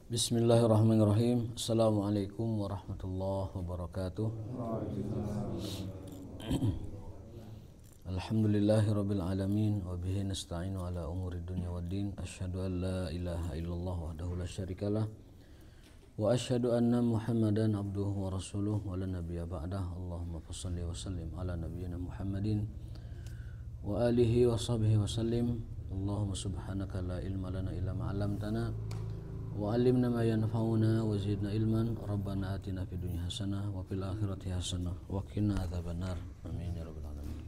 Bismillahirrahmanirrahim. Assalamualaikum warahmatullahi wabarakatuh. Alhamdulillahirabbil alamin wa bihi nasta'inu ala umuri dunya waddin. Asyhadu an la ilaha illallah wahdahu la syarikalah wa asyhadu anna Muhammadan abduhu wa rasuluh wa la nabiyya ba'dah. Allahumma shalli wa sallim ala nabiyyina Muhammadin wa alihi wa sahbihi wa sallim. Allahumma subhanaka la ilma lana illa ma 'allamtana wa 'allimna ma yanfa'una wa zidna ilman. Rabbana atina fid dunya hasanah wa fil akhirati hasanah wa qina adzabannar. Amin ya rabbal alamin.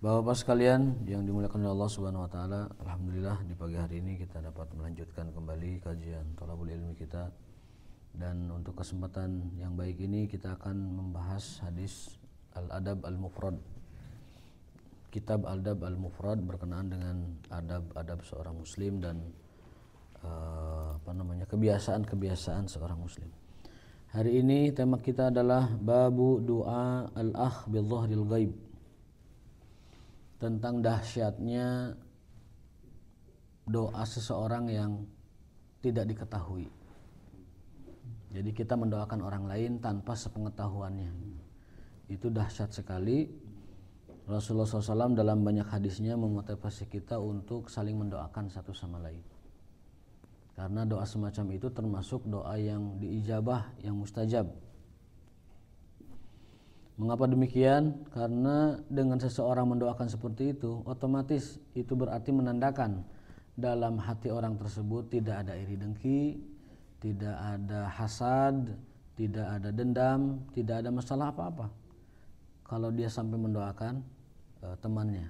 Bapak-bapak sekalian yang dimuliakan oleh Allah Subhanahu wa taala, alhamdulillah di pagi hari ini kita dapat melanjutkan kembali kajian Thalabul Ilmi kita. Dan untuk kesempatan yang baik ini kita akan membahas hadis Al-Adab Al-Mufrad. Kitab Al-Adab Al-Mufrad berkenaan dengan adab-adab seorang muslim dan kebiasaan-kebiasaan seorang muslim. Hari ini tema kita adalah babu doa al-akh bil dhahril ghaib. Tentang dahsyatnya doa seseorang yang tidak diketahui. Jadi kita mendoakan orang lain tanpa sepengetahuannya. Itu dahsyat sekali. Rasulullah SAW dalam banyak hadisnya memotivasi kita untuk saling mendoakan satu sama lain. Karena doa semacam itu termasuk doa yang diijabah, yang mustajab. Mengapa demikian? Karena dengan seseorang mendoakan seperti itu, otomatis itu berarti menandakan dalam hati orang tersebut tidak ada iri dengki, tidak ada hasad, tidak ada dendam, tidak ada masalah apa-apa. Kalau dia sampai mendoakan temannya.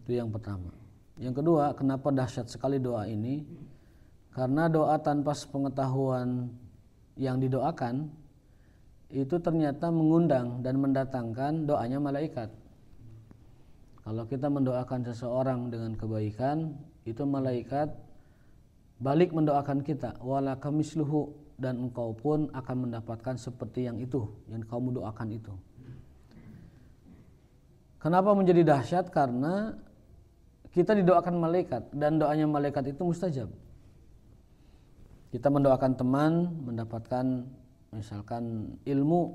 Itu yang pertama. Yang kedua, kenapa dahsyat sekali doa ini? Karena doa tanpa sepengetahuan yang didoakan itu ternyata mengundang dan mendatangkan doanya malaikat. Kalau kita mendoakan seseorang dengan kebaikan, itu malaikat balik mendoakan kita, walaka misluhu, dan engkau pun akan mendapatkan seperti yang itu, yang kamu doakan itu. Kenapa menjadi dahsyat? Karena kita didoakan malaikat dan doanya malaikat itu mustajab. Kita mendoakan teman mendapatkan misalkan ilmu,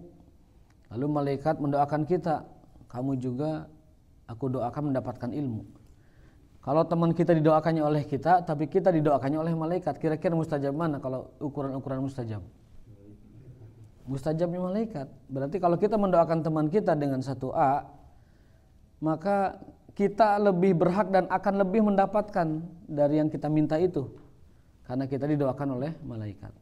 lalu malaikat mendoakan kita, kamu juga aku doakan mendapatkan ilmu. Kalau teman kita didoakannya oleh kita, tapi kita didoakannya oleh malaikat, kira-kira mustajab mana kalau ukuran-ukuran mustajab? Mustajabnya malaikat. Berarti kalau kita mendoakan teman kita dengan satu A, maka kita lebih berhak dan akan lebih mendapatkan dari yang kita minta itu, karena kita didoakan oleh malaikat.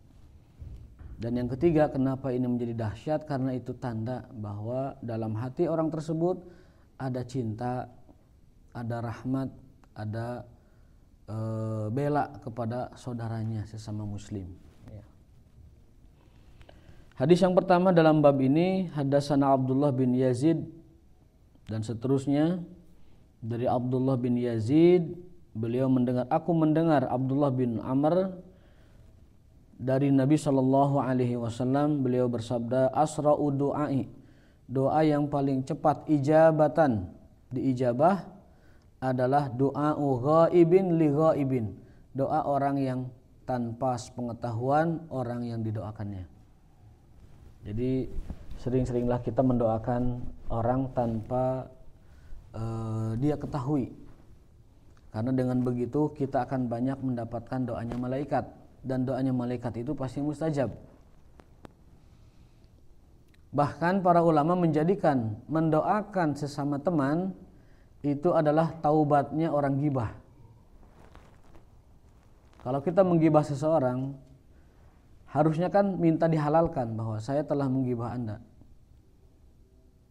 Dan yang ketiga, kenapa ini menjadi dahsyat? Karena itu tanda bahwa dalam hati orang tersebut ada cinta, ada rahmat, ada bela kepada saudaranya sesama muslim. Hadis yang pertama dalam bab ini, haddatsana Abdullah bin Yazid, dan seterusnya dari Abdullah bin Yazid, beliau aku mendengar Abdullah bin Amr dari Nabi SAW, beliau bersabda, asra'u du'ai, doa yang paling cepat ijabatan, diijabah adalah doa'u ghaibin li ghaibin, doa orang yang tanpa sepengetahuan orang yang didoakannya. Jadi sering-seringlah kita mendoakan orang tanpa dia ketahui, karena dengan begitu kita akan banyak mendapatkan doanya malaikat, dan doanya malaikat itu pasti mustajab. Bahkan para ulama menjadikan mendoakan sesama teman itu adalah taubatnya orang gibah. Kalau kita menggibah seseorang, harusnya kan minta dihalalkan bahwa saya telah menggibah Anda.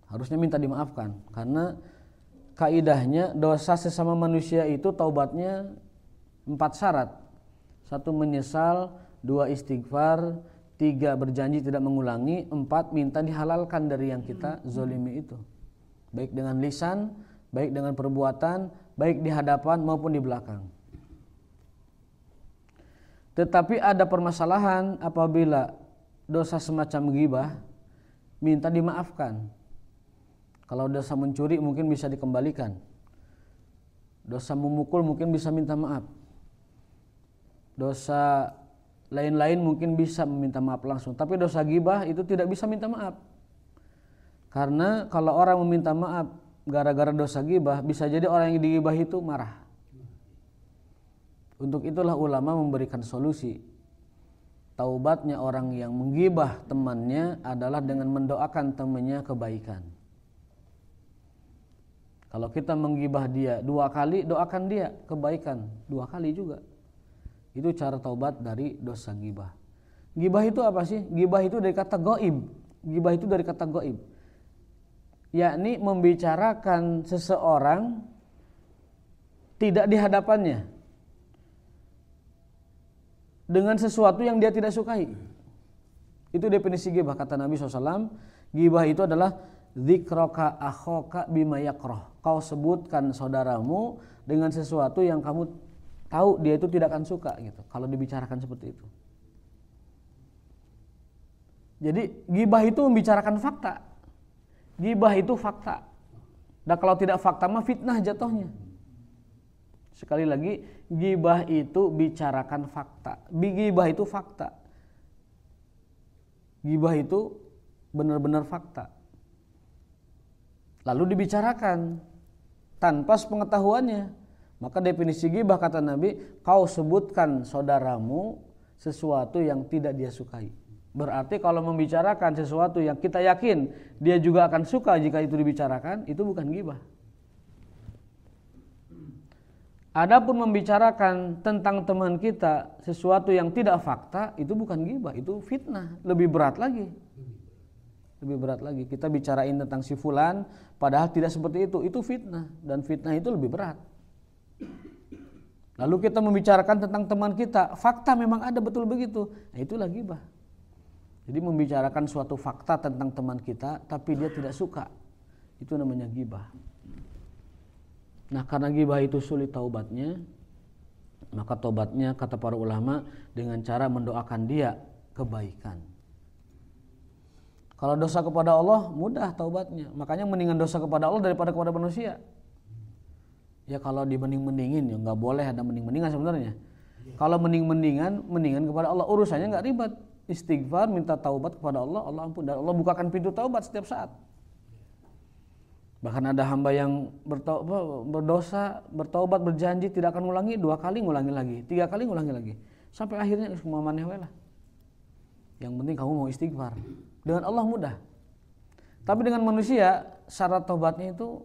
Harusnya minta dimaafkan, karena kaidahnya dosa sesama manusia itu taubatnya 4 syarat. 1 menyesal, 2 istighfar, 3 berjanji tidak mengulangi, 4 minta dihalalkan dari yang kita zolimi itu, baik dengan lisan, baik dengan perbuatan, baik di hadapan maupun di belakang. Tetapi ada permasalahan apabila dosa semacam ghibah minta dimaafkan. Kalau dosa mencuri mungkin bisa dikembalikan. Dosa memukul mungkin bisa minta maaf. Dosa lain-lain mungkin bisa meminta maaf langsung, tapi dosa ghibah itu tidak bisa minta maaf. Karena kalau orang meminta maaf gara-gara dosa ghibah, bisa jadi orang yang dighibah itu marah. Untuk itulah ulama memberikan solusi. Taubatnya orang yang menggibah temannya adalah dengan mendoakan temannya kebaikan. Kalau kita menggibah dia 2 kali, doakan dia kebaikan 2 kali juga. Itu cara taubat dari dosa ghibah. Ghibah itu apa sih? Ghibah itu dari kata goib. Ghibah itu dari kata goib, yakni membicarakan seseorang tidak di hadapannya dengan sesuatu yang dia tidak sukai. Itu definisi ghibah kata Nabi SAW. Ghibah itu adalah dzikraka akhaka bima yakrah. Kau sebutkan saudaramu dengan sesuatu yang kamu tahu dia itu tidak akan suka gitu kalau dibicarakan seperti itu. Jadi ghibah itu membicarakan fakta. Ghibah itu fakta. Dan kalau tidak fakta mah fitnah jatuhnya. Sekali lagi, ghibah itu bicarakan fakta. Ghibah itu fakta. Ghibah itu benar-benar fakta. Lalu dibicarakan tanpa sepengetahuannya. Maka definisi ghibah kata Nabi, kau sebutkan saudaramu sesuatu yang tidak dia sukai. Berarti kalau membicarakan sesuatu yang kita yakin dia juga akan suka jika itu dibicarakan, itu bukan ghibah. Adapun membicarakan tentang teman kita sesuatu yang tidak fakta, itu bukan ghibah, itu fitnah, lebih berat lagi. Lebih berat lagi. Kita bicarain tentang si fulan padahal tidak seperti itu fitnah, dan fitnah itu lebih berat. Lalu kita membicarakan tentang teman kita, fakta memang ada betul begitu. Nah, itulah ghibah. Jadi membicarakan suatu fakta tentang teman kita tapi dia tidak suka, itu namanya ghibah. Nah, karena ghibah itu sulit taubatnya, maka taubatnya kata para ulama dengan cara mendoakan dia kebaikan. Kalau dosa kepada Allah mudah taubatnya, makanya mendingan dosa kepada Allah daripada kepada manusia. Ya kalau dibanding-bandingin ya nggak boleh ada mending-mendingan sebenarnya. Kalau mendingan kepada Allah, urusannya nggak ribet. Istighfar, minta taubat kepada Allah, Allah ampun, dan Allah bukakan pintu taubat setiap saat. Bahkan ada hamba yang berdosa, bertaubat, berjanji tidak akan ngulangi, 2 kali ngulangi lagi, 3 kali ngulangi lagi, sampai akhirnya semua maneh lah. Yang penting kamu mau istighfar. Dengan Allah mudah. Tapi dengan manusia syarat taubatnya itu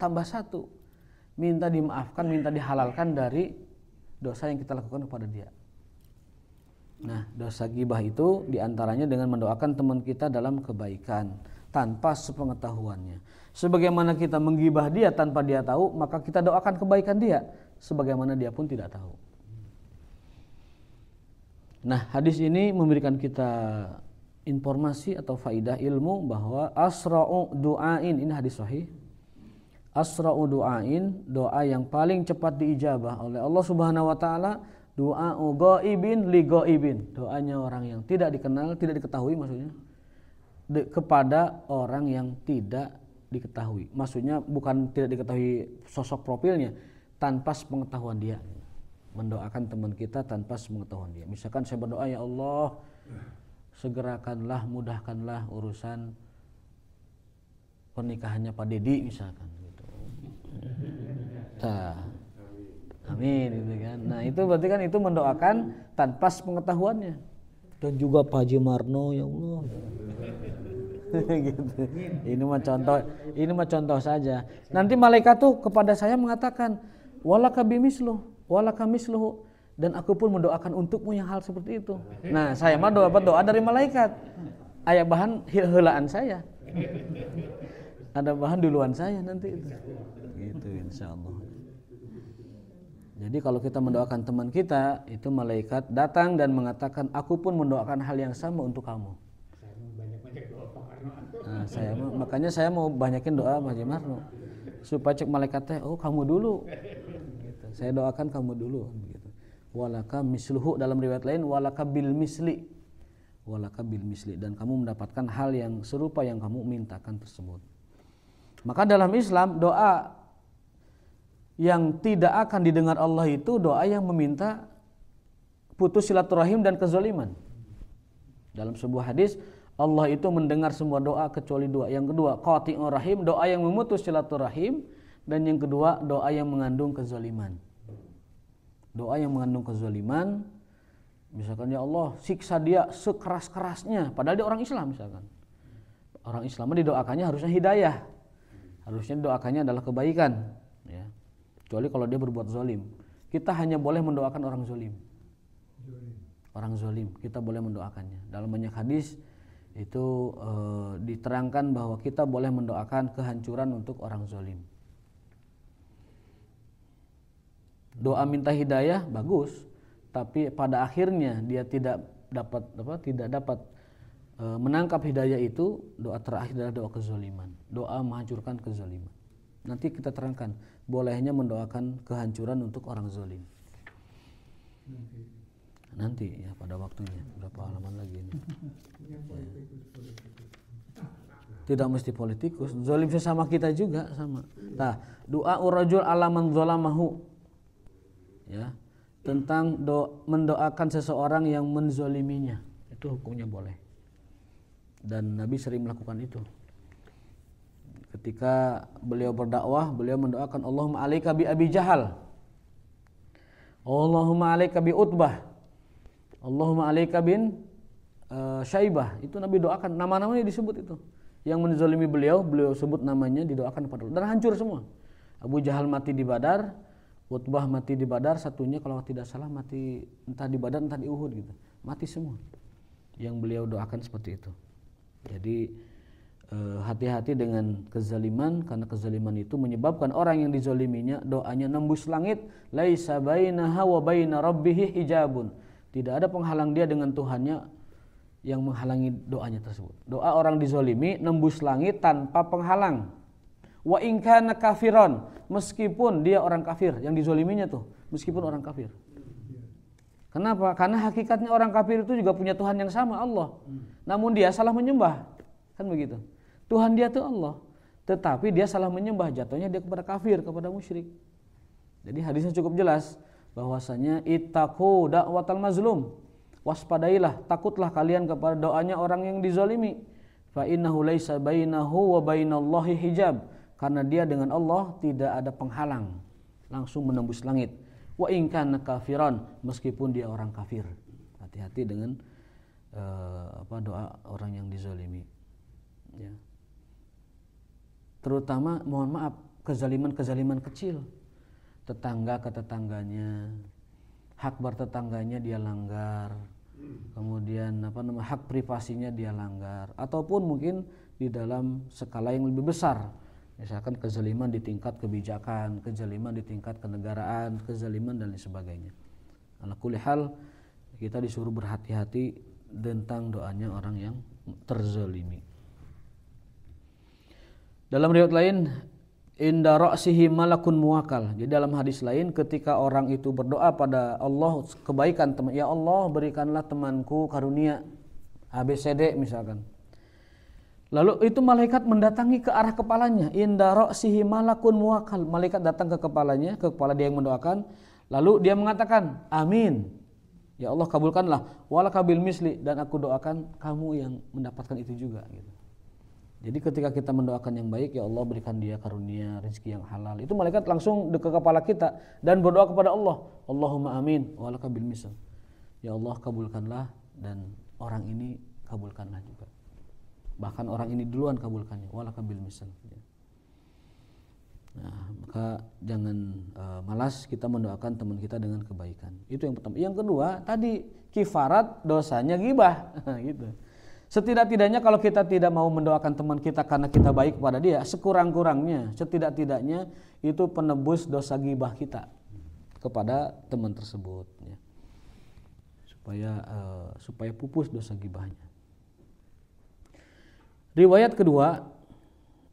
tambah 1, minta dimaafkan, minta dihalalkan dari dosa yang kita lakukan kepada dia. Nah, dosa ghibah itu diantaranya dengan mendoakan teman kita dalam kebaikan tanpa sepengetahuannya. Sebagaimana kita menggibah dia tanpa dia tahu, maka kita doakan kebaikan dia sebagaimana dia pun tidak tahu. Nah, hadis ini memberikan kita informasi atau faidah ilmu bahwa asra'u du'ain, ini hadis sahih. Asra'u du'ain, doa yang paling cepat diijabah oleh Allah Subhanahu wa taala, du'a'u ghaibin li ghaibin, doanya orang yang tidak dikenal, tidak diketahui maksudnya, kepada orang yang tidak diketahui. Maksudnya bukan tidak diketahui sosok profilnya, tanpa sepengetahuan dia. Mendoakan teman kita tanpa sepengetahuan dia. Misalkan saya berdoa, ya Allah, segerakanlah, mudahkanlah urusan pernikahannya Pak Dedi misalkan gitu. Nah, amin gitu kan. Nah, itu berarti kan itu mendoakan tanpa sepengetahuannya. Dan juga Pak Haji Marno, ya Allah. Gitu. Ini mah contoh saja. Nanti malaikat tuh kepada saya mengatakan, walaka bimisluh, walaka misluhu, dan aku pun mendoakan untukmu yang hal seperti itu. Nah, saya mah doa dari malaikat. Aya bahan heulaan saya. Ada bahan duluan saya nanti itu. Gitu insyaallah. Jadi kalau kita mendoakan teman kita, itu malaikat datang dan mengatakan, aku pun mendoakan hal yang sama untuk kamu. Nah, makanya saya mau banyakin doa Pak Haji Marno supaya cek malaikatnya, oh kamu dulu gitu. Saya doakan kamu dulu gitu. Walaka misluhu, dalam riwayat lain walaka bil misli, walaka bil misli, dan kamu mendapatkan hal yang serupa yang kamu mintakan tersebut. Maka dalam Islam doa yang tidak akan didengar Allah itu doa yang meminta putus silaturahim dan kezaliman. Dalam sebuah hadis, Allah itu mendengar semua doa kecuali dua. Yang kedua, qati'ur rahim, doa yang memutus silaturahim, dan yang kedua, doa yang mengandung kezaliman. Doa yang mengandung kezaliman, misalkan ya Allah siksa dia sekeras-kerasnya, padahal dia orang Islam misalkan. Orang Islam didoakannya harusnya hidayah, harusnya didoakannya adalah kebaikan, ya. Kecuali kalau dia berbuat zalim. Kita hanya boleh mendoakan orang zalim. Orang zalim kita boleh mendoakannya. Dalam banyak hadis itu diterangkan bahwa kita boleh mendoakan kehancuran untuk orang zalim. Doa minta hidayah bagus, tapi pada akhirnya dia tidak dapat menangkap hidayah itu, doa terakhir adalah doa kezaliman, doa menghancurkan kezaliman. Nanti kita terangkan bolehnya mendoakan kehancuran untuk orang zalim. Nanti ya pada waktunya, berapa halaman lagi ini. Tidak mesti politikus, zalim sesama kita juga sama. Nah, doa urajul alaman zalamahu, ya, tentang mendoakan seseorang yang menzaliminya, itu hukumnya boleh. Dan Nabi sering melakukan itu. Ketika beliau berdakwah, beliau mendoakan Allahumma alaika bi Abi Jahal, Allahumma alaika bi Utbah, Allahumma alaika bin Syaibah. Itu Nabi doakan, nama-namanya disebut itu. Yang menzalimi beliau sebut namanya, didoakan kepada Allah. Dan hancur semua. Abu Jahal mati di Badar, Utbah mati di Badar, satunya kalau tidak salah mati entah di Badar entah di Uhud gitu. Mati semua. Yang beliau doakan seperti itu. Jadi hati-hati dengan kezaliman, karena kezaliman itu menyebabkan orang yang dizaliminya doanya nembus langit. Laisa bainaha wa baina rabbih hijabun. Tidak ada penghalang dia dengan Tuhannya yang menghalangi doanya tersebut. Doa orang dizalimi nembus langit tanpa penghalang. Wa in kana kafiron, meskipun dia orang kafir yang dizaliminya tuh, meskipun orang kafir. Kenapa? Karena hakikatnya orang kafir itu juga punya Tuhan yang sama, Allah. Namun dia salah menyembah. Kan begitu. Tuhan dia tuh Allah, tetapi dia salah menyembah, jatuhnya dia kepada kafir, kepada musyrik. Jadi hadisnya cukup jelas bahwasanya ittaqu da'watal mazlum. Waspadailah, takutlah kalian kepada doanya orang yang dizalimi. Fa innahu laisa bainahu wa bainallahi hijab. Karena dia dengan Allah tidak ada penghalang, langsung menembus langit. Wa in kana kafiran, meskipun dia orang kafir. Hati-hati dengan doa orang yang dizalimi, ya. Terutama mohon maaf kezaliman kecil, tetangga ke tetangganya, hak bertetangganya dia langgar, kemudian hak privasinya dia langgar, ataupun mungkin di dalam skala yang lebih besar. Misalkan kezaliman di tingkat kebijakan, kezaliman di tingkat kenegaraan, kezaliman dan lain sebagainya. Ala kulli hal kita disuruh berhati-hati tentang doanya orang yang terzalimi. Dalam riwayat lain, inda ra'sihi malakun muwakal. Jadi dalam hadis lain, ketika orang itu berdoa pada Allah kebaikan, ya Allah berikanlah temanku karunia ABCD misalkan. Lalu itu malaikat mendatangi ke arah kepalanya. Inda ra'sihi malakun muwakal. Malaikat datang ke kepalanya, ke kepala dia yang mendoakan. Lalu dia mengatakan, amin. Ya Allah kabulkanlah. Walaka bil misli. Dan aku doakan kamu yang mendapatkan itu juga. Gitu. Jadi ketika kita mendoakan yang baik, ya Allah berikan dia karunia, rezeki yang halal. Itu malaikat langsung ke kepala kita dan berdoa kepada Allah. Allahumma amin. Walaka bil misli. Ya Allah kabulkanlah dan orang ini kabulkanlah juga. Bahkan orang ini duluan kabulkannya, walaka bil misal. Nah, maka jangan malas kita mendoakan teman kita dengan kebaikan. Itu yang pertama. Yang kedua, tadi kifarat dosanya ghibah, gitu. Setidak-tidaknya kalau kita tidak mau mendoakan teman kita karena kita baik kepada dia, sekurang-kurangnya, setidak-tidaknya itu penebus dosa ghibah kita kepada teman tersebut, ya. Supaya pupus dosa ghibahnya. Riwayat kedua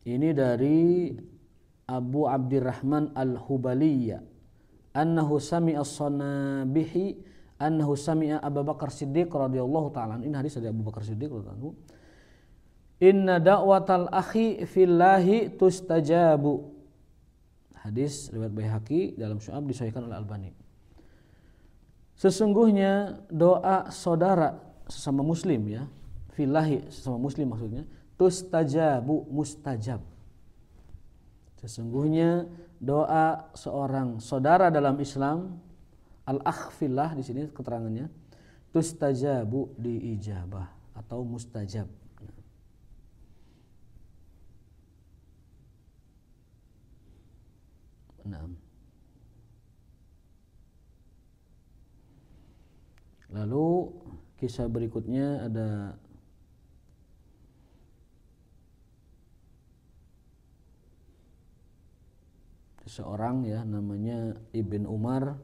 ini dari Abu Abdurrahman Al-Hubaliyya annahu sami'a as-Sanabihi annahu sami'a Abu Bakar Siddiq radhiyallahu ta'ala. Ini hadis dari Abu Bakar Siddiq radhiyallahu. Inna da'watal akhi fillahi tustajabu. Hadis riwayat Baihaqi dalam Syu'ab disahihkan oleh Albani. Sesungguhnya doa saudara sesama muslim ya, fillahi sesama muslim maksudnya, tustajabu mustajab. Sesungguhnya doa seorang saudara dalam Islam, al-akh fillah di sini keterangannya, tustajabu diijabah atau mustajab. Nah. Lalu kisah berikutnya ada seseorang ya namanya Ibn Umar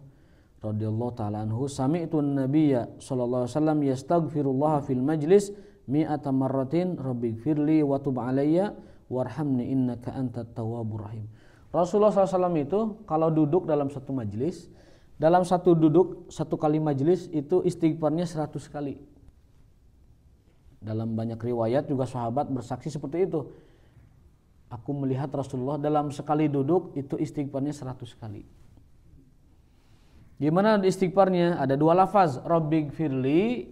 radhiyallahu taala anhu, sami'tu an-nabiyya sallallahu alaihi wasallam yastaghfirullah fil majlis mi'ata marratin rabbighfirli wa tub alayya warhamni innaka antat tawwabur rahim. Rasulullah SAW itu kalau duduk dalam satu majelis, dalam satu duduk satu kali majelis itu istighfarnya 100 kali. Dalam banyak riwayat juga sahabat bersaksi seperti itu. Aku melihat Rasulullah dalam sekali duduk itu istighfarnya 100 kali. Gimana istighfarnya? Ada dua lafaz, rabbighfirli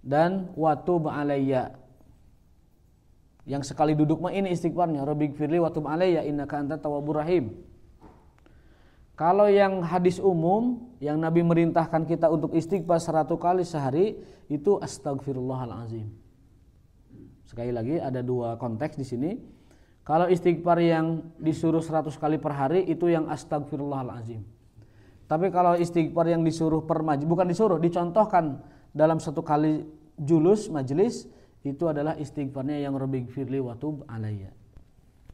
dan watub alayya. Yang sekali duduk mah ini istighfarnya, rabbighfirli watub alayya innaka antat tawwabur rahim. Kalau yang hadis umum yang Nabi merintahkan kita untuk istighfar 100 kali sehari itu astagfirullahalazim. Sekali lagi ada dua konteks di sini. Kalau istighfar yang disuruh 100 kali per hari itu yang astagfirullahalazim. Tapi kalau istighfar yang disuruh per majlis, bukan disuruh, dicontohkan dalam satu kali julus majelis, itu adalah istighfarnya yang rabbighfirli wa tub alayya.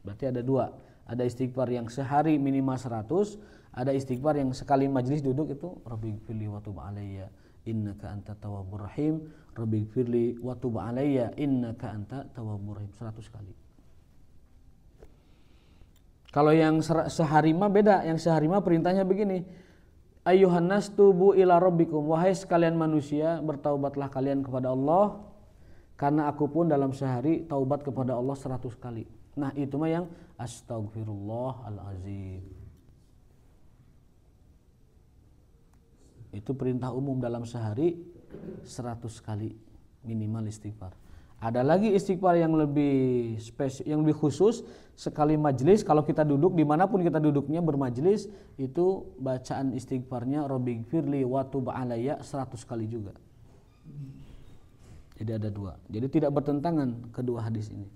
Berarti ada dua, ada istighfar yang sehari minimal 100, ada istighfar yang sekali majelis duduk itu rabbighfirli wa tub alayya innaka antat tawwabur rahim, rabbighfirli wa tub alayya innaka antat tawwabur rahim 100 kali. Kalau yang sehari mah beda, yang sehari mah perintahnya begini, ayyuhan nas tubu ila rabbikum, wahai sekalian manusia bertaubatlah kalian kepada Allah, karena aku pun dalam sehari taubat kepada Allah 100 kali. Nah itu mah yang astagfirullahalazim. Itu perintah umum dalam sehari 100 kali minimal istighfar. Ada lagi istighfar yang lebih spesial, yang lebih khusus, sekali majelis kalau kita duduk dimanapun kita duduknya bermajelis itu bacaan istighfarnya rabbighfirli wa tub alayya 100 kali juga. Jadi ada dua. Jadi tidak bertentangan kedua hadis ini.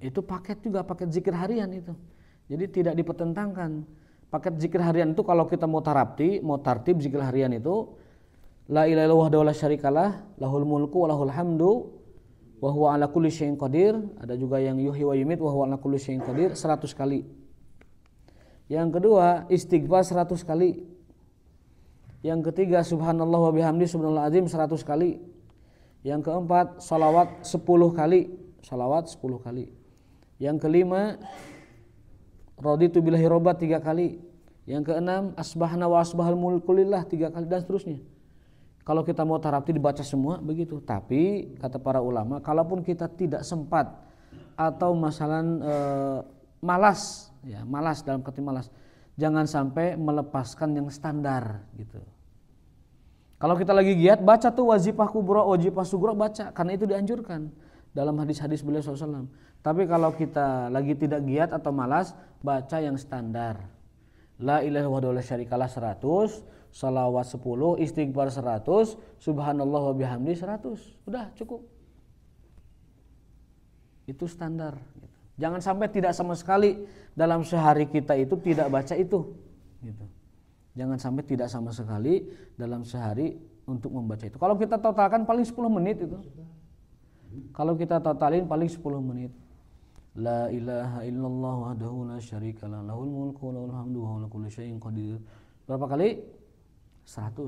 Itu paket juga, paket zikir harian itu. Jadi tidak dipertentangkan. Paket zikir harian itu kalau kita mau tartib zikir harian itu la ilaha illallah wahdahu la syarikalah, lahul mulku wa lahul hamdu wa huwa ala kulli syai'in qadir. Ada juga yang yuhyi wa yumit wa huwa ala kulli syai'in qadir 100 kali. Yang kedua istighfar 100 kali. Yang ketiga subhanallah wa bihamdi subhanallah azim 100 kali. Yang keempat salawat 10 kali. Salawat 10 kali. Yang kelima raditu billahi robba 3 kali. Yang keenam asbahna wa asbahal mulku lillah 3 kali dan seterusnya. Kalau kita mau tarabti dibaca semua begitu. Tapi kata para ulama, kalaupun kita tidak sempat atau masalah malas, ya malas dalam kata malas, jangan sampai melepaskan yang standar gitu. Kalau kita lagi giat baca tuh wazifah kubra, wazifah sugra baca, karena itu dianjurkan dalam hadis-hadis beliau SAW. Tapi kalau kita lagi tidak giat atau malas, baca yang standar. La ilaha illallah wa syarikalah 100, salawat 10, istighfar 100, subhanallah wa bihamdi 100. Udah cukup. Itu standar. Jangan sampai tidak sama sekali dalam sehari kita itu tidak baca itu. Gitu. Jangan sampai tidak sama sekali dalam sehari untuk membaca itu. Kalau kita totalkan paling 10 menit itu. Kalau kita totalin paling 10 menit. La ilaha illallah wahdahu la syarikalah lahul mulku wa lahul hamdu wa huwa ala kulli syai'in qadir. Berapa kali? 100.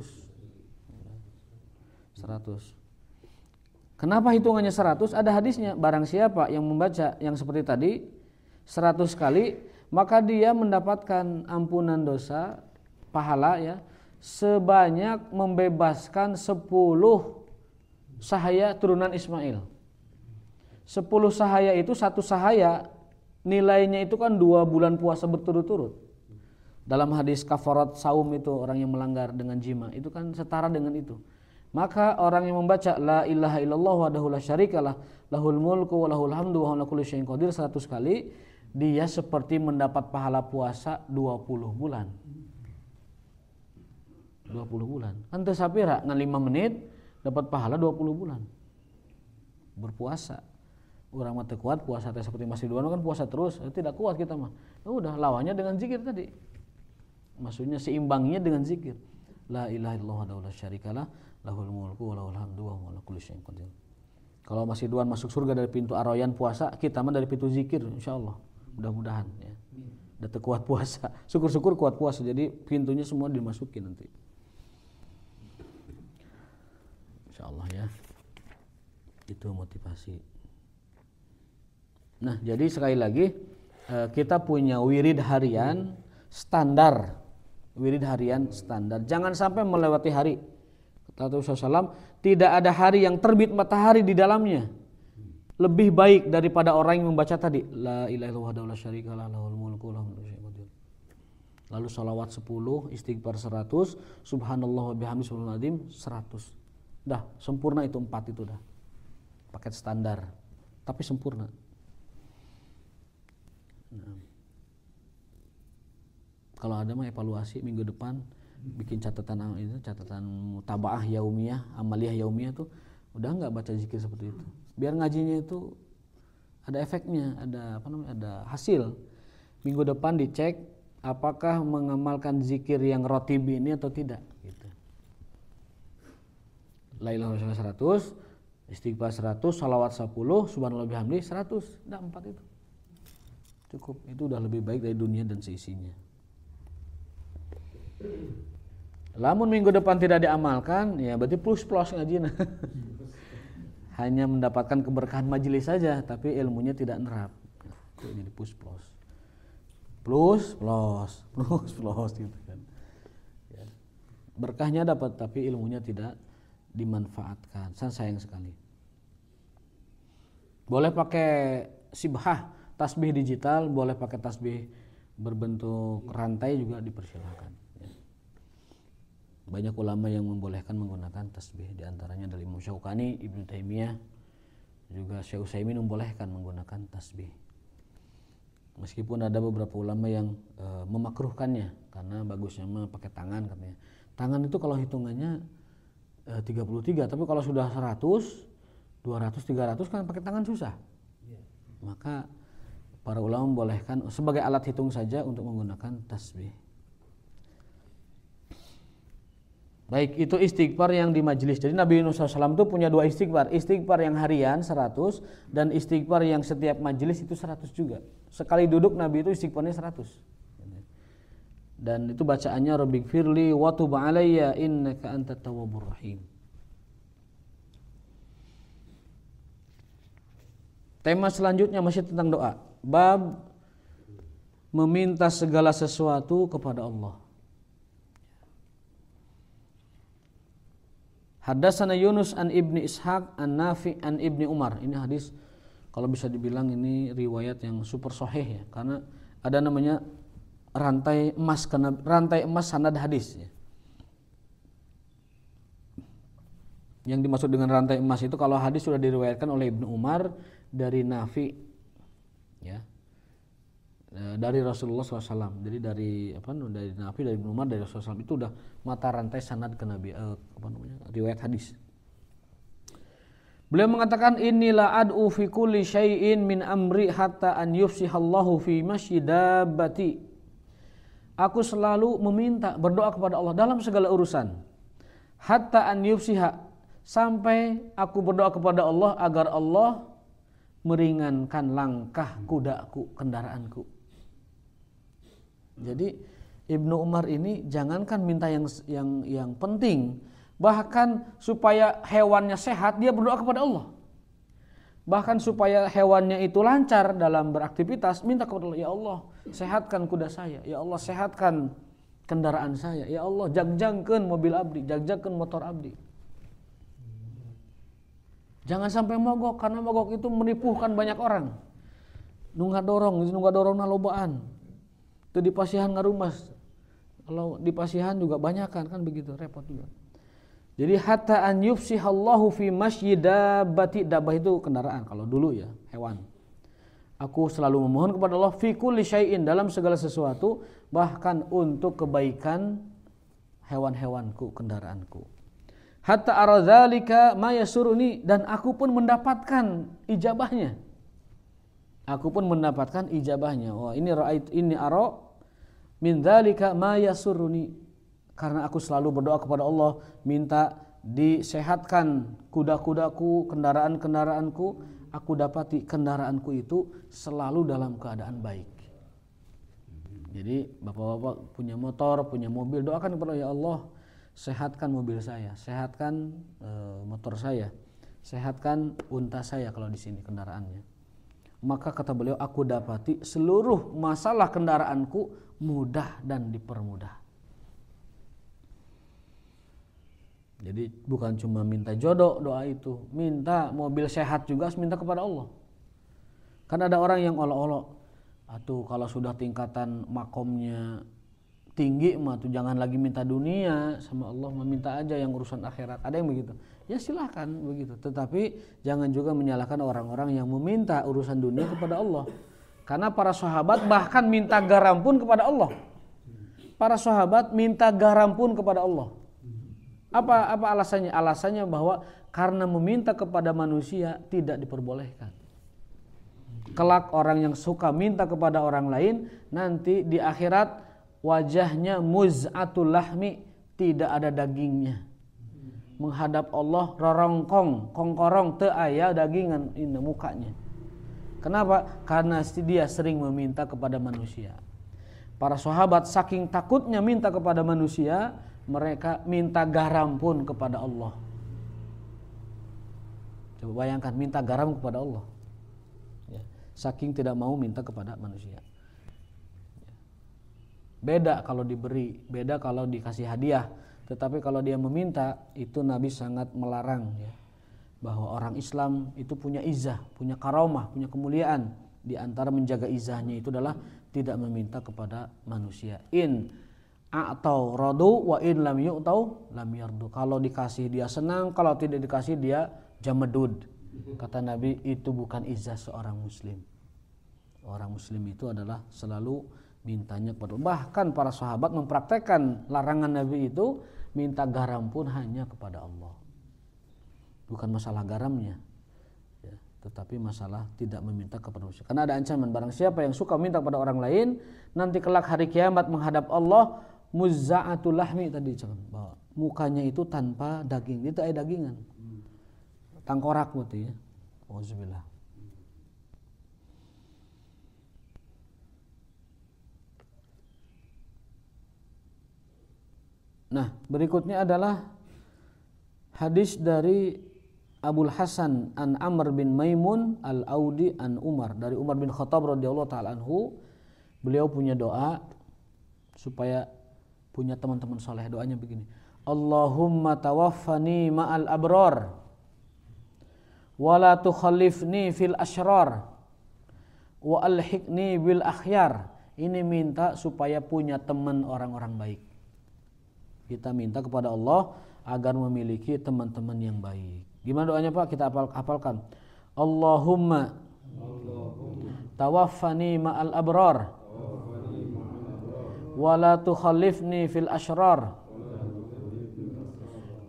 Kenapa hitungannya 100? Ada hadisnya. Barang siapa yang membaca yang seperti tadi 100 kali, maka dia mendapatkan ampunan dosa, pahala ya, sebanyak membebaskan 10 sahaya turunan Ismail. 10 sahaya itu, satu sahaya nilainya itu kan 2 bulan puasa berturut-turut. Dalam hadis kafarat saum itu, orang yang melanggar dengan jima itu kan setara dengan itu. Maka orang yang membaca la ilaha illallah wahdahu la syarikalah lahul mulku wa lahul hamdu wa huwa ala kulli syai'in qadir 100 kali, dia seperti mendapat pahala puasa 20 bulan. 20 bulan. Kan teu sapira ngan 5 menit dapat pahala 20 bulan. Berpuasa. Urang mah teu kuat puasa teh seperti masih dua kan puasa terus, tidak kuat kita mah. Udah lawannya dengan zikir tadi. Maksudnya seimbangnya dengan zikir. La ilaha illallah wahdahu la syarikalah lahul mulku wa lahul hamdu wa huwa ala kulli syai'in qadir. Kalau masih duaan masuk surga dari pintu aroyan puasa, kita mah dari pintu zikir insyaallah. Mudah-mudahan ya. Udah kuat puasa. Syukur-syukur kuat puasa. Jadi pintunya semua dimasukin nanti. Insyaallah ya. Itu motivasi. Nah, jadi sekali lagi kita punya wirid harian standar. Wirid harian standar. Jangan sampai melewati hari. Kata Rasulullah SAW, tidak ada hari yang terbit matahari di dalamnya lebih baik daripada orang yang membaca tadi la ilaha illallah wahdahu la syarikalah lahul mulku wa lahul hamdu. Lalu salawat 10, istighfar 100, subhanallah wa bihamdihi subhanal azim 100. Dah sempurna itu 4 itu dah. Paket standar. Tapi sempurna. Nah. Kalau ada mah evaluasi minggu depan bikin catatan itu, catatan mutabaah yaumiyah, amaliyah yaumiyah tuh udah enggak baca zikir seperti itu. Biar ngajinya itu ada efeknya, ada ada hasil. Minggu depan dicek apakah mengamalkan zikir yang rotib ini atau tidak gitu. La ilaha illallah 100, istighfar 100, salawat 10, subhanallah bihamdi 100. Udah 4 itu. Cukup. Itu udah lebih baik dari dunia dan seisinya. Lamun minggu depan tidak diamalkan, ya berarti plus ngajina. Hanya mendapatkan keberkahan majelis saja, tapi ilmunya tidak nerap. Jadi plus gitu kan. Ya. Berkahnya dapat, tapi ilmunya tidak dimanfaatkan. Sayang sekali. Boleh pakai sibhah, tasbih digital, boleh pakai tasbih berbentuk rantai juga dipersilakan. Banyak ulama yang membolehkan menggunakan tasbih, di antaranya dari Imam Syaukani, Ibnu Taimiyah, juga Syekh Utsaimin membolehkan menggunakan tasbih. Meskipun ada beberapa ulama yang memakruhkannya karena bagusnya mah pakai tangan katanya. Tangan itu kalau hitungannya 33, tapi kalau sudah 100, 200, 300 kan pakai tangan susah. Maka para ulama membolehkan sebagai alat hitung saja untuk menggunakan tasbih. Baik, itu istighfar yang di majelis. Jadi Nabi Muhammad SAW itu punya 2 istighfar. Istighfar yang harian 100 dan istighfar yang setiap majelis itu 100 juga. Sekali duduk Nabi itu istighfarnya 100. Dan itu bacaannya Rabbighfirli wa tub alayya innaka antat tawwabur rahim. Tema selanjutnya masih tentang doa. Bab meminta segala sesuatu kepada Allah. Hadatsana Yunus an Ibni Ishaq an Nafi an Ibni Umar. Ini hadis kalau bisa dibilang ini riwayat yang super sahih ya, karena ada namanya rantai emas sanad hadis ya. Yang dimaksud dengan rantai emas itu kalau hadis sudah diriwayatkan oleh Ibnu Umar dari Nafi ya. Dari Rasulullah SAW. Jadi dari Nafi, dari Ibnu Umar, dari Rasulullah SAW itu udah mata rantai sanad ke Nabi riwayat hadis. Beliau mengatakan inilah ad'u fi kulli syai'in min amri hatta an yufsihallahu fi masyidabbati. Aku selalu meminta berdoa kepada Allah dalam segala urusan. Hatta an yufsiha, sampai aku berdoa kepada Allah agar Allah meringankan langkah kudaku, kendaraanku. Jadi Ibnu Umar ini jangankan minta yang penting, bahkan supaya hewannya sehat dia berdoa kepada Allah. Bahkan supaya hewannya itu lancar dalam beraktivitas minta kepada Allah, ya Allah sehatkan kuda saya, ya Allah sehatkan kendaraan saya, ya Allah jagjangkeun mobil abdi, jagjangkeun motor abdi. Jangan sampai mogok, karena mogok itu menipukan banyak orang. Nunggah dorong lobaan. Itu di pasihan ngarumas. Kalau di pasihan juga banyak kan begitu, repot juga. Jadi hatta an yufsihallahu fi masydabati, dabah itu kendaraan kalau dulu ya, hewan. Aku selalu memohon kepada Allah fi kulli syai'in, dalam segala sesuatu, bahkan untuk kebaikan hewan-hewanku, kendaraanku. Hatta aradzalika ma yasuruni, dan aku pun mendapatkan ijabahnya. Wah, ini ra'ait inni ara min dzalika ma yasuruni, karena aku selalu berdoa kepada Allah minta disehatkan kuda-kudaku, kendaraan-kendaraanku. Aku dapati kendaraanku itu selalu dalam keadaan baik. Jadi bapak-bapak punya motor, punya mobil, doakan kepada ya Allah, sehatkan mobil saya, sehatkan motor saya, sehatkan unta saya kalau di sini kendaraannya. Maka kata beliau, aku dapati seluruh masalah kendaraanku mudah dan dipermudah. Jadi bukan cuma minta jodoh doa itu, minta mobil sehat juga harus minta kepada Allah. Kan ada orang yang olok-olok, atuh kalau sudah tingkatan makomnya tinggi mah tuh jangan lagi minta dunia sama Allah, meminta aja yang urusan akhirat. Ada yang begitu. Ya silahkan begitu, tetapi jangan juga menyalahkan orang-orang yang meminta urusan dunia kepada Allah. Karena para sahabat bahkan minta garam pun kepada Allah. Para sahabat minta garam pun kepada Allah. Apa alasannya? Alasannya bahwa karena meminta kepada manusia tidak diperbolehkan. Kelak orang yang suka minta kepada orang lain, nanti di akhirat wajahnya muz'atul lahmi, tidak ada dagingnya. Menghadap Allah rorongkong, kongkorong, teu aya dagingan ini mukanya. Kenapa? Karena dia sering meminta kepada manusia. Para sahabat saking takutnya minta kepada manusia, mereka minta garam pun kepada Allah. Coba bayangkan, minta garam kepada Allah ya, saking tidak mau minta kepada manusia. Beda kalau diberi, beda kalau dikasih hadiah. Tetapi kalau dia meminta, itu Nabi sangat melarang ya, bahwa orang Islam itu punya izah, punya karamah, punya kemuliaan. Di antara menjaga izahnya itu adalah tidak meminta kepada manusia. Atau radu wa in lam yu'tau lam yardu. Kalau dikasih dia senang, kalau tidak dikasih dia jamedud. Kata Nabi, itu bukan izah seorang muslim. Orang muslim itu adalah selalu mintanya kepada Allah. Bahkan para sahabat mempraktekkan larangan Nabi itu, minta garam pun hanya kepada Allah. Bukan masalah garamnya ya, tetapi masalah tidak meminta kepada manusia. Karena ada ancaman, barang siapa yang suka minta kepada orang lain, nanti kelak hari kiamat menghadap Allah, muzza'atul lahmi tadi bahwa mukanya itu tanpa daging, itu ada dagingan, tangkorak gitu ya. Auzubillah. Nah, berikutnya adalah hadis dari Abul Hasan an Amr bin Maimun al-Audi an Umar, dari Umar bin Khattab radhiyallahu taala anhu. Beliau punya doa supaya punya teman-teman soleh. Doanya begini: Allahumma tawaffani ma'al abrar wa la tukhallifni fil ashrar wa alhiqni bil akhyar. Ini minta supaya punya teman orang-orang baik. Kita minta kepada Allah agar memiliki teman-teman yang baik. Gimana doanya Pak? Kita hafalkan. Allahumma tawaffani ma'al abrar wa la tukhallifni fil ashrar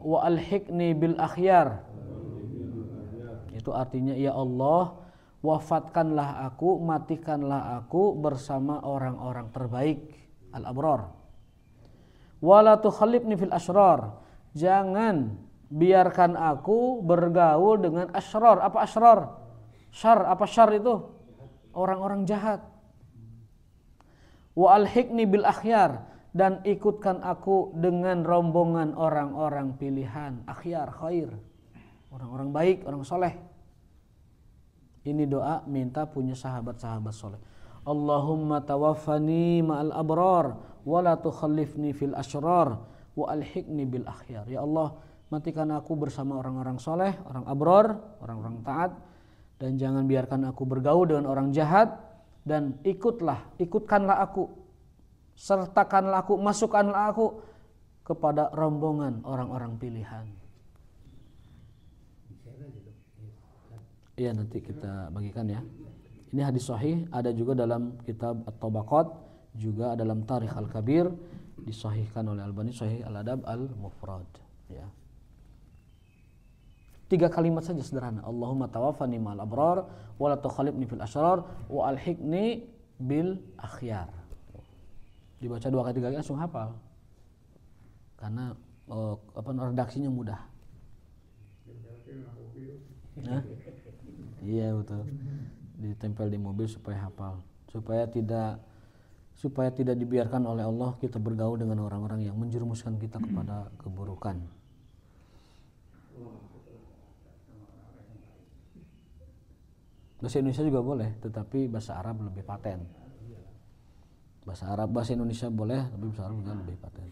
wa alhiqni bil akhyar. Itu artinya, ya Allah, wafatkanlah aku, matikanlah aku bersama orang-orang terbaik, al-abrar. Wa la tukhallifni fil ashrar. Jangan biarkan aku bergaul dengan ashrar. Apa ashrar? Syar, apa syar itu? Orang-orang jahat. Wa alhiqni bil akhyar, dan ikutkan aku dengan rombongan orang-orang pilihan, akhyar, khair, orang-orang baik, orang soleh. Ini doa minta punya sahabat-sahabat soleh. Allahumma tawaffani ma'al abrar wa la tukhallifni fil ashrar wa alhiqni bil akhyar. Ya Allah, matikan aku bersama orang-orang soleh, orang abror, orang-orang taat, dan jangan biarkan aku bergaul dengan orang jahat, dan ikutkanlah aku, sertakanlah aku, masukkanlah aku kepada rombongan orang-orang pilihan. Iya, nanti kita bagikan ya. Ini hadis sahih, ada juga dalam kitab At-Tabaqat, juga dalam Tarikh Al-Kabir, disahihkan oleh Albani, Sahih Al-Adab Al-Mufrad ya. 3 kalimat saja sederhana. Allahumma tawaffani ma'al abrar wa la tukhalifni fil asyrar wa alhiqni bil akhyar. Dibaca 2 kali 3 kali langsung hafal. Karena redaksinya mudah. Nah, iya betul. Ditempel di mobil supaya hafal, supaya tidak dibiarkan oleh Allah kita bergaul dengan orang-orang yang menjerumuskan kita kepada keburukan. Bahasa Indonesia juga boleh, tetapi bahasa Arab lebih paten. Bahasa Indonesia boleh, tapi bahasa Arab juga lebih paten.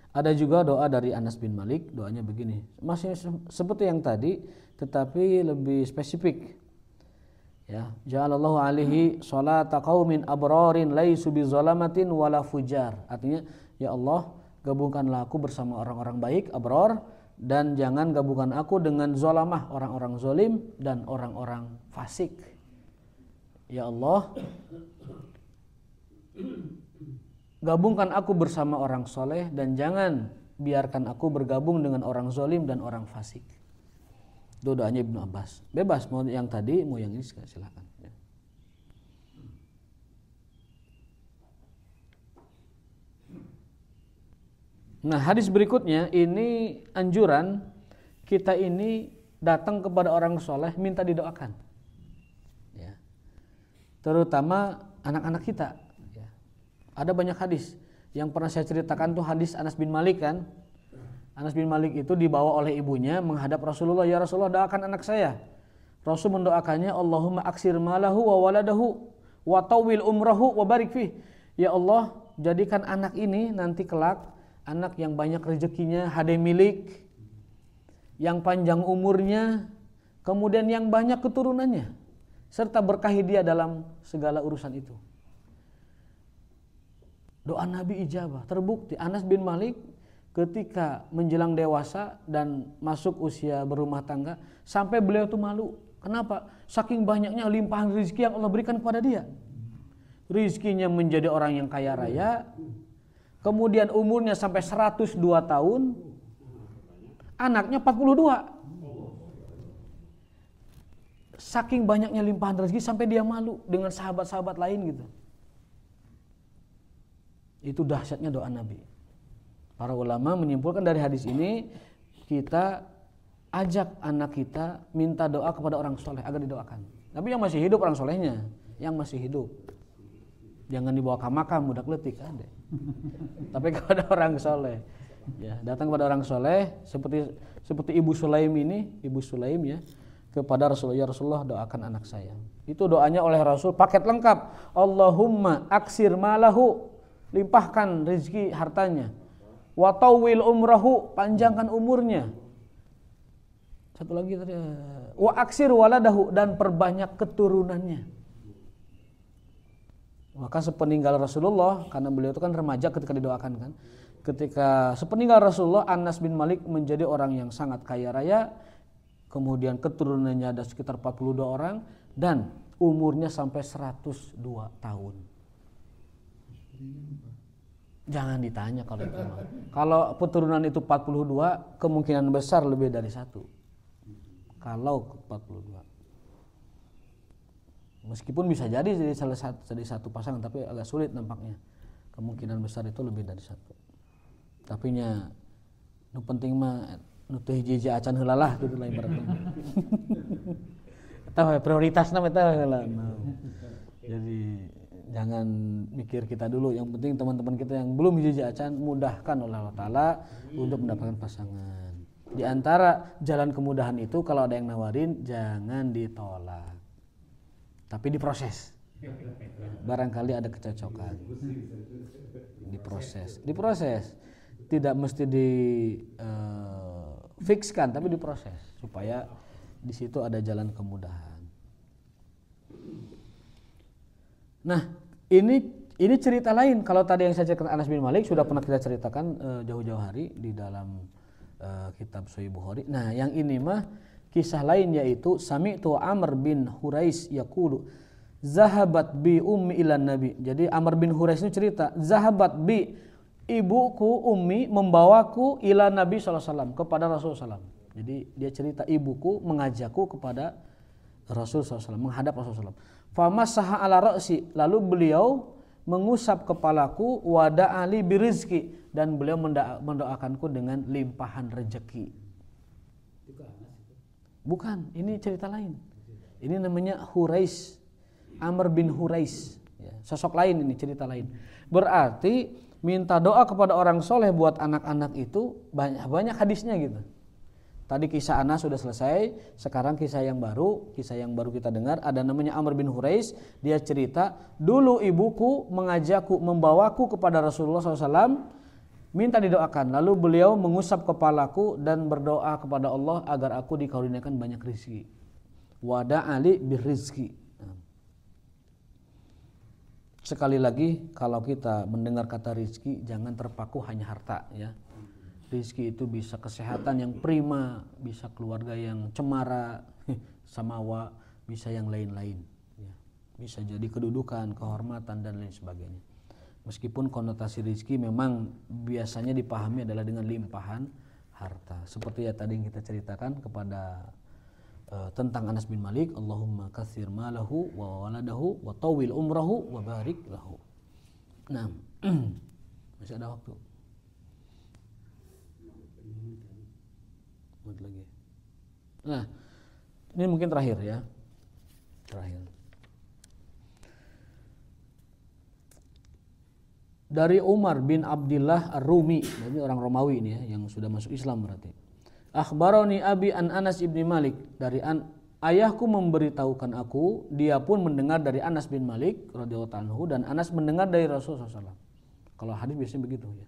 Ada juga doa dari Anas bin Malik, doanya begini, masih seperti yang tadi, tetapi lebih spesifik. Ya, ja'alallahu alaihi sholata qaumin abrarin laisu bizalamatin wala fujar. Artinya, ya Allah, gabungkanlah aku bersama orang-orang baik, abrar, dan jangan gabungkan aku dengan zolamah, orang-orang zolim dan orang-orang fasik. Ya Allah, gabungkan aku bersama orang soleh dan jangan biarkan aku bergabung dengan orang zolim dan orang fasik. Itu doanya Ibnu Abbas. Bebas mau yang tadi mau yang ini silakan. Nah, hadis berikutnya ini anjuran kita ini datang kepada orang soleh minta didoakan, ya. Terutama anak-anak kita. Ya. Ada banyak hadis yang pernah saya ceritakan tuh hadis Anas bin Malik kan. Anas bin Malik itu dibawa oleh ibunya menghadap Rasulullah, ya Rasulullah doakan anak saya. Rasul mendoakannya, Allahumma aksir malahu wa waladahu wa tawil umrahu wa barik fih. Ya Allah, jadikan anak ini nanti kelak anak yang banyak rezekinya, hade milik, yang panjang umurnya, kemudian yang banyak keturunannya, serta berkahi dia dalam segala urusan itu. Doa Nabi ijabah. Terbukti Anas bin Malik ketika menjelang dewasa dan masuk usia berumah tangga, sampai beliau itu malu. Kenapa? Saking banyaknya limpahan rezeki yang Allah berikan kepada dia. Rezekinya menjadi orang yang kaya raya, kemudian umurnya sampai 102 tahun, anaknya 42. Saking banyaknya limpahan rezeki sampai dia malu dengan sahabat-sahabat lain gitu. Itu dahsyatnya doa Nabi. Para ulama menyimpulkan dari hadis ini, kita ajak anak kita minta doa kepada orang soleh agar didoakan. Tapi yang masih hidup orang solehnya, yang masih hidup. Jangan dibawa ke makam budak letik ada. Tapi kepada orang soleh, ya, datang kepada orang soleh seperti Ibu Sulaim ini, Ibu Sulaim ya, kepada Rasulullah, ya Rasulullah doakan anak saya. Itu doanya oleh Rasul paket lengkap. Allahumma aksir malahu, limpahkan rezeki hartanya. Wa tawil umrahu, panjangkan umurnya. Satu lagi tadi, wa aksir waladahu, dan perbanyak keturunannya. Maka sepeninggal Rasulullah, karena beliau itu kan remaja ketika didoakan kan. Ketika sepeninggal Rasulullah, Anas bin Malik menjadi orang yang sangat kaya raya. Kemudian keturunannya ada sekitar 42 orang. Dan umurnya sampai 102 tahun. Jangan ditanya kalau itu. Kalau keturunan itu 42, kemungkinan besar lebih dari 1. Kalau 42. Meskipun bisa jadi jadi satu pasangan, tapi agak sulit nampaknya. Kemungkinan besar itu lebih dari 1. Tapi nya nu penting mah nu teu hiji-hiji acan heula lah gitu lah ibaratnya. Eta prioritas nama eta heula. Jadi jangan mikir kita dulu, yang penting teman-teman kita yang belum hiji-hiji acan mudahkan oleh Allah Taala untuk mendapatkan pasangan. Di antara jalan kemudahan itu kalau ada yang nawarin jangan ditolak. Tapi diproses. Barangkali ada kecocokan. Diproses. tidak mesti di fikskan, tapi diproses supaya di situ ada jalan kemudahan. Nah, ini cerita lain. Kalau tadi yang saya ceritakan Anas bin Malik sudah pernah kita ceritakan jauh-jauh hari di dalam kitab Sahih Bukhari. Nah, yang ini mah kisah lain, yaitu sami'tu Amr bin Hurais yaqulu zahabat bi ummi ilan nabi. Jadi Amr bin Hurais itu cerita, zahabat bi, ibuku ummi membawaku ila Nabi SAW, kepada Rasulullah SAW. Jadi dia cerita, ibuku mengajakku kepada Rasulullah SAW, menghadap Rasulullah SAW. Famasaha ala ra'si, lalu beliau mengusap kepalaku, wada ali birizki, dan beliau mendoakanku dengan limpahan rezeki. Bukan, ini cerita lain. Ini namanya Hurais, Amr bin Hurais, ya, sosok lain, ini cerita lain. Berarti minta doa kepada orang soleh buat anak-anak itu banyak hadisnya gitu. Tadi kisah Anas sudah selesai, sekarang kisah yang baru kita dengar, ada namanya Amr bin Hurais. Dia cerita, dulu ibuku mengajakku, membawaku kepada Rasulullah SAW, minta didoakan. Lalu beliau mengusap kepalaku dan berdoa kepada Allah agar aku dikaruniakan banyak rezeki. Wada ali birrizki. Sekali lagi, kalau kita mendengar kata rezeki, jangan terpaku hanya harta, ya. Rizki itu bisa kesehatan yang prima, bisa keluarga yang cemara, samawa, bisa yang lain-lain, ya. Bisa jadi kedudukan, kehormatan, dan lain sebagainya. Meskipun konotasi rizki memang biasanya dipahami adalah dengan limpahan harta. Seperti ya tadi yang kita ceritakan kepada tentang Anas bin Malik, Allahumma katsir malahu wa waladahu wa tawil umrahu wa barik lahu. Nah, masih ada waktu. Lagi. Nah, ini mungkin terakhir ya. Terakhir. Dari Umar bin Abdullah Ar-Rumi, ini orang Romawi ini ya, yang sudah masuk Islam berarti. Akhbaroni abi an Anas ibni Malik, dari ayahku memberitahukan aku, dia pun mendengar dari Anas bin Malik radhiyallahu anhu, dan Anas mendengar dari Rasulullah SAW. Kalau hadis biasanya begitu ya.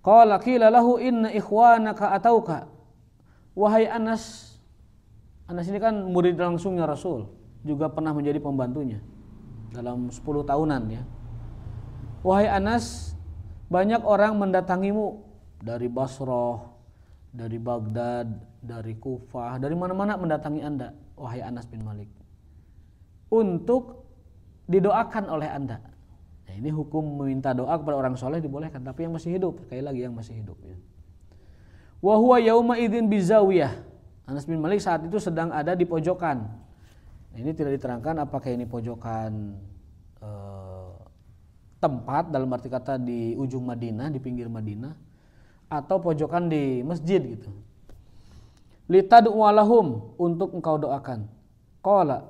Qala qila lahu inna ikhwanaka atauka. Wahai Anas, Anas ini kan murid langsungnya Rasul, juga pernah menjadi pembantunya dalam 10 tahunan ya. Wahai Anas, banyak orang mendatangimu dari Basrah, dari Baghdad, dari Kufah, dari mana-mana mendatangi Anda, wahai Anas bin Malik, untuk didoakan oleh Anda. Nah, ini hukum meminta doa kepada orang soleh dibolehkan, tapi yang masih hidup, sekali lagi yang masih hidup ya. Wa huwa yauma idzin bizawiyah. Anas bin Malik saat itu sedang ada di pojokan. Nah, ini tidak diterangkan apakah ini pojokan tempat dalam arti kata di ujung Madinah, di pinggir Madinah, atau pojokan di masjid gitu. Litad'u lahum, untuk engkau doakan. Qala,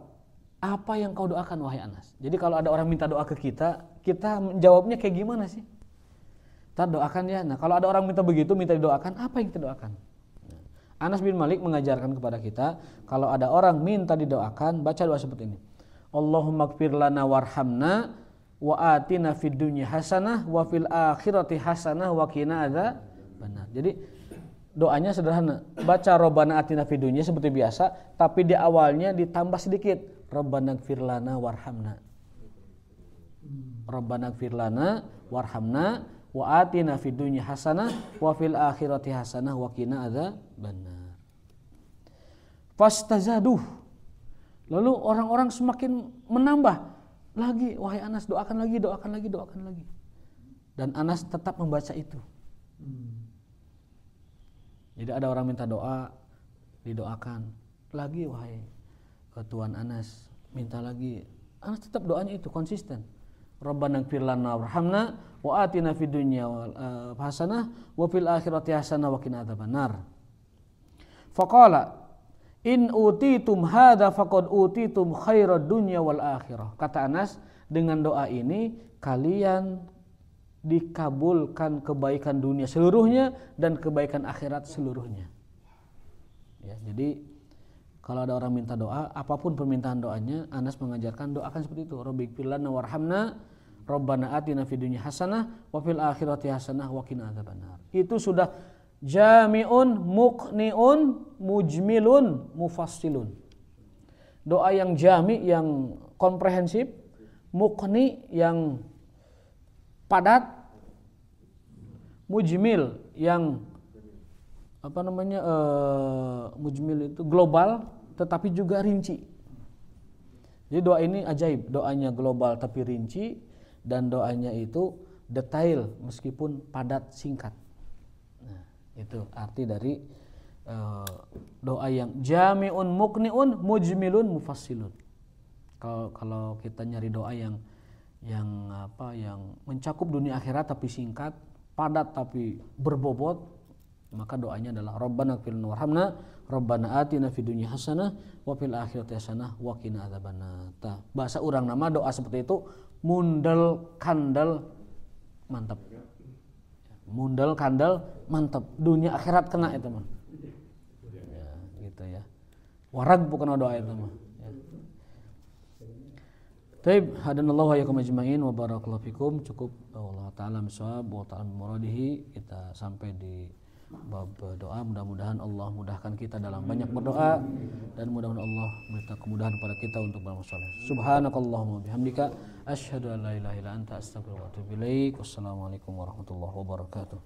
apa yang kau doakan wahai Anas? Jadi kalau ada orang minta doa ke kita, kita jawabnya kayak gimana sih? Kita doakan ya. Nah, kalau ada orang minta begitu, minta didoakan, apa yang kita doakan? Anas bin Malik mengajarkan kepada kita, kalau ada orang minta didoakan, baca doa seperti ini. Allahumma ighfir lana warhamna wa atina fid dunya hasanah wa fil akhirati hasanah wa qina adzabannar. Jadi doanya sederhana. Baca Rabbana atina fid dunya seperti biasa, tapi di awalnya ditambah sedikit. Rabbana ighfir lana warhamna. Rabbana ighfir lana warhamna wa atina fid dunya hasanah wa fil akhirati hasanah wa qina adzabannar. Fastazaduh. Lalu orang-orang semakin menambah lagi, wahai Anas doakan lagi, doakan lagi, doakan lagi. Dan Anas tetap membaca itu. Jadi ada orang minta doa, didoakan lagi, wahai Tuan Anas, minta lagi. Anas tetap doanya itu konsisten. Rabbana ighfir lana warhamna wa atina fid dunya hasanah wa fil akhirati hasanah wa qina adzabannar. Faqala in utitum hadza faqad utitum khairad dunya wal akhirah. Kata Anas, dengan doa ini kalian dikabulkan kebaikan dunia seluruhnya dan kebaikan akhirat seluruhnya. Ya, jadi kalau ada orang minta doa, apapun permintaan doanya, Anas mengajarkan doakan seperti itu. Rabbighfir lana warhamna Rabbana atina fid dunya hasanah wa fil akhirati hasanah wa qina adzabannar. Itu sudah jami'un, muqni'un, mujmilun, mufassilun. Doa yang jami, yang komprehensif, muqni yang padat, mujmil yang mujmil itu global tetapi juga rinci. Jadi doa ini ajaib, doanya global tapi rinci, dan doanya itu detail meskipun padat singkat. Nah, itu arti dari doa yang jami'un, muqni'un, mujmilun, mufassilun. Kalau kita nyari doa yang mencakup dunia akhirat tapi singkat, padat tapi berbobot, maka doanya adalah Rabbana ighfir lana warhamna, Rabbana atina fid dunya hasanah wa fil akhirati hasanah wa qina adzabannar. Bahasa urang nama doa seperti itu mundel kandel mantap. Mundel kandel mantap. Dunia akhirat kena itu mah. Ya, gitu ya. Warag bukan doa itu mah. Ya. Taib, hadanallahu wa iyyakum ajmain wa barakallahu fikum. Cukup Allah taala bisawab wa ta'ala muradihi. Kita sampai di bab doa. Mudah-mudahan Allah mudahkan kita dalam banyak berdoa, dan mudah-mudahan Allah memberikan kemudahan kepada kita untuk beramal saleh. Subhanakallahumma bihamdika asyhadu an la ilaha illa anta astaghfiruka wa atubu ilaik. Wassalamualaikum warahmatullahi wabarakatuh.